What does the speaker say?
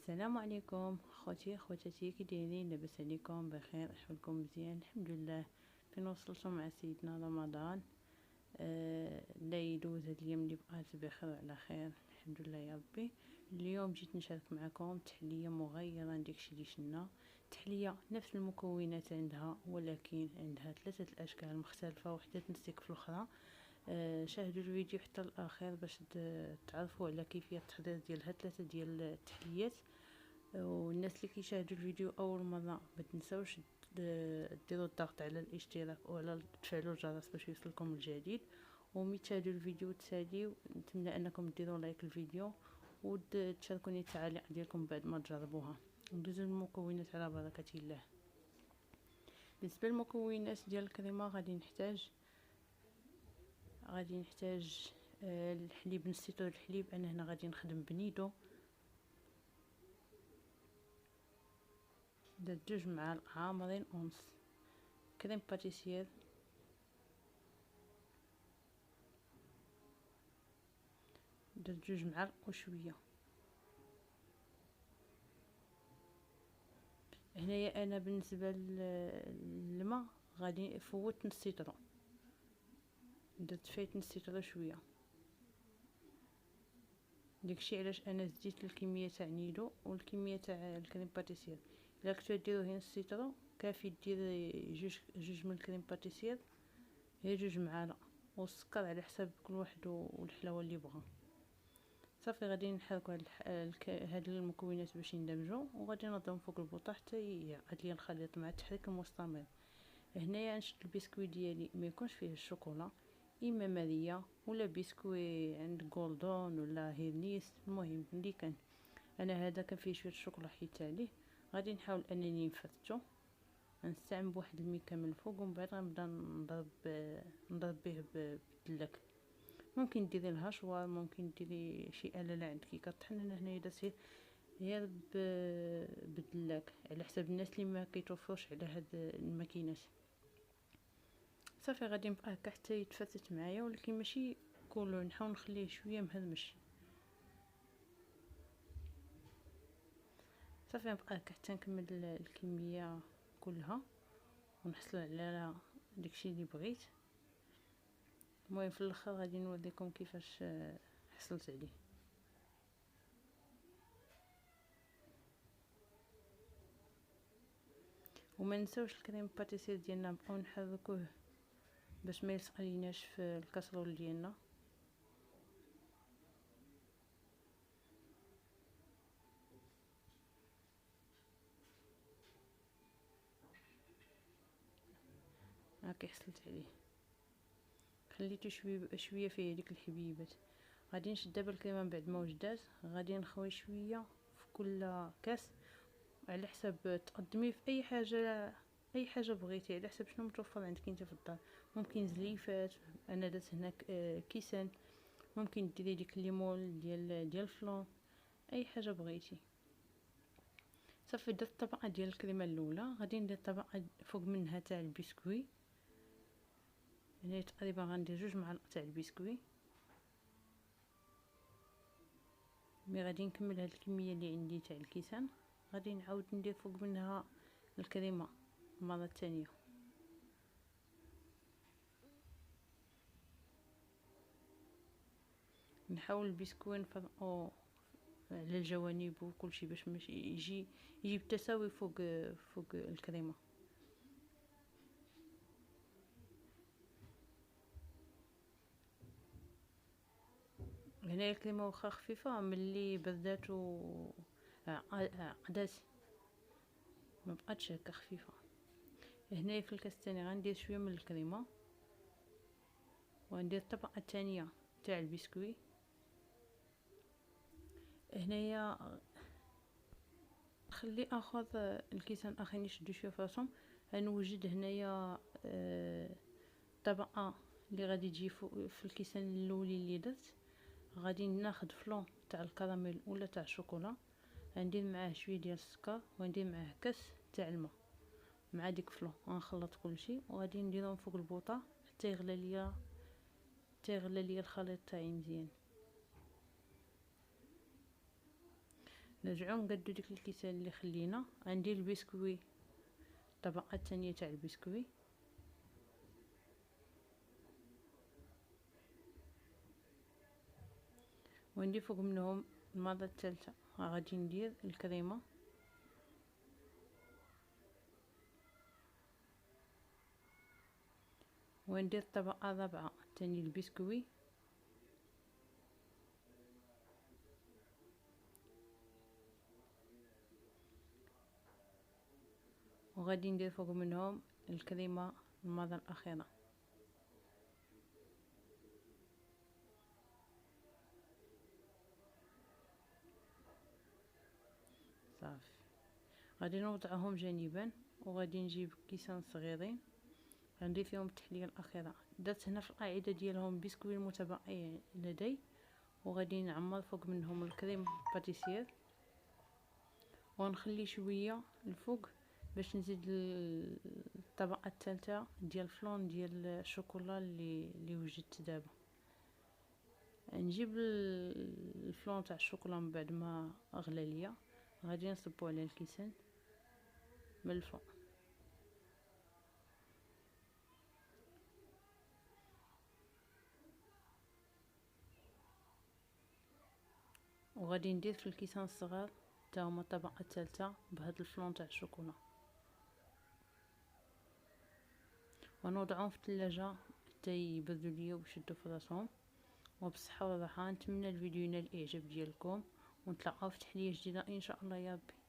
السلام عليكم خوتي خواتاتي، كي دايرين؟ لاباس عليكم؟ بخير؟ احوالكم مزيان؟ الحمد لله. فين وصلتوا مع سيدنا رمضان؟ لا يدوز هاد اليوم اللي بقات بخير وعلى خير، الحمد لله يا ربي. اليوم جيت نشارك معكم تحليه مغيره عن داكشي اللي شلنا. تحليه نفس المكونات عندها، ولكن عندها ثلاثه الاشكال مختلفه، وحده تنسيك في الاخرى. شاهدوا الفيديو حتى الاخير باش تعرفوا على كيفيه التحضير ديالها. ثلاثه ديال التحليات. والناس اللي كيشاهدوا الفيديو اول مره ما تنساوش ديروا الضغط على الاشتراك وعلى تفعلوا الجرس باش يوصلكم الجديد. ومي تشاهدوا الفيديو تساليو، نتمنى انكم ديروا لايك الفيديو وتشاركوني التعاليق ديالكم بعد ما تجربوها. ندوزو المكونات على بركه الله. بالنسبه للمكونات ديال الكريمه غادي نحتاج الحليب. نص لتر الحليب، انا هنا غادي نخدم بنيدو. درت 2 معالق عامرين ونص كريم باتيسير. درت 2 معالق وشويه. هنايا انا بالنسبه للماء غادي فوت نص لتر، درت فايت نص لتر شويه. داكشي علاش انا زديت الكميه تاع نيدو والكميه تاع الكريم باتيسير. الا كنتو ديروه نص لتر كافي دير جوج من الكريم باتيسير، هي 2 معالق، والسكر على حساب كل واحد والحلاوه اللي بغا. صافي غادي نحركوا هاد المكونات باش يندمجوا، وغادي نضربهم فوق البوطه حتى يعقد لي الخليط مع التحريك المستمر. هنايا نشد البسكوي ديالي ما يكونش فيه الشوكولا، اما ماريا ولا بسكوي عند جولدون ولا هيرنيس، المهم اللي كان. انا هذا كان فيه شويه الشوكولا حيت عليه. غادي نحاول انني نفتو، نستعمل بواحد الميكا من الفوق، ومن بعد غنبدا نضرب به بالدلاك. ممكن ديري الهشوار، ممكن ديري شي اله لا عندك كطحن. انا هنايا درت غير بالدلاك على حساب الناس اللي ما كيتوفروش على هاد الماكينات. صافي غادي نبقى هكا حتى يتفتت معايا، ولكن ماشي كله، نحاول نخليه شويه مهرمش. صافي نبقى هكا حتى نكمل الكميه كلها ونحصل على داكشي اللي بغيت. المهم في الاخر غادي نوريكم كيفاش حصلت عليه. وما نساوش الكريم باتيسير ديالنا، نبقاو نحركوه باش ما يلصق ليناش في الكاسرول ديالنا. هاكي حصلت عليه، خليته شويه فيه ديك الحبيبات. غادي نشد دابا الكريمه من بعد ما وجدات، غادي نخوي شويه في كل كاس على حساب تقدمي في اي حاجه بغيتي، على حساب شنو متوفر عندك انت في الدار. ممكن زليفات، انا درت هنا كيسان. ممكن ديري ديك الليمون ديال الفلون، اي حاجه بغيتي. صافي درت طبقه ديال الكريمه الاولى، غادي ندير طبقه فوق منها تاع البسكوي. هنا تقريبا غندير 2 معالق تاع البسكوي. مي غادي نكمل هاد الكميه اللي عندي تاع الكيسان، غادي نعاود ندير فوق منها الكريمه المره الثانيه. نحاول البسكوي نفرقو على الجوانب وكل شيء باش ماشي يجي بالتساوي فوق الكريمه. هنا الكريمه واخا خفيفه، ملي بردات و عقدات ما بقاتش هكا خفيفه. هنايا في الكاس الثاني غندير شويه من الكريمه، وندير الطبقه الثانيه تاع البسكوي. هنايا خلي اخر الكيسان اخرين يشدوا شويه فراسهم. غنوجد هنايا طبقه اللي غادي تجي في الكيسان الاولي اللي درت. غادي ناخذ فلون تاع الكراميل ولا تاع الشوكولا، غندير معاه شويه ديال السكر، وندير معاه كاس تاع الماء مع ديك فلون، غنخلط كلشي وغادي نديرهم فوق البوطه حتى يغلى ليا الخليط تاعي مزيان. نرجعو نقدو ديك الكيسان اللي خلينا. عندي البسكوي، الطبقة الثانية تاع البسكوي، وندير فوق منهم المرة الثالثة غادي ندير الكريمة، وندير الطبقة الرابعة تاني البسكوي، وغادي ندير فوق منهم الكريمة المرة الأخيرة. صافي، غادي نوضعهم جانبا، وغادي نجيب كيسان صغيرين غندير فيهم التحلية الأخيرة. درت هنا في القاعدة ديالهم بسكوي المتبقي لدي، وغادي نعمر فوق منهم الكريم باتيسير، ونخلي شوية الفوق باش نزيد الطبقة الثالثة ديال الفلون ديال الشوكولا اللي وجدت دابا. نجيب الفلون تاع الشوكولا من بعد ما اغلى ليا، غادي نصبو على الكيسان من الفوق، وغادي ندير في الكيسان الصغار تا هما الطبقة الثالثة بهاد الفلون تاع الشوكولا، ونوضعهم في الثلاجة حتى يبردوا ليا ويشدوا في راسهم. وبصحة والراحة. نتمنى الفيديو ينال الاعجاب ديالكم، ونتلاقاو في تحلية جديدة ان شاء الله يا ربي.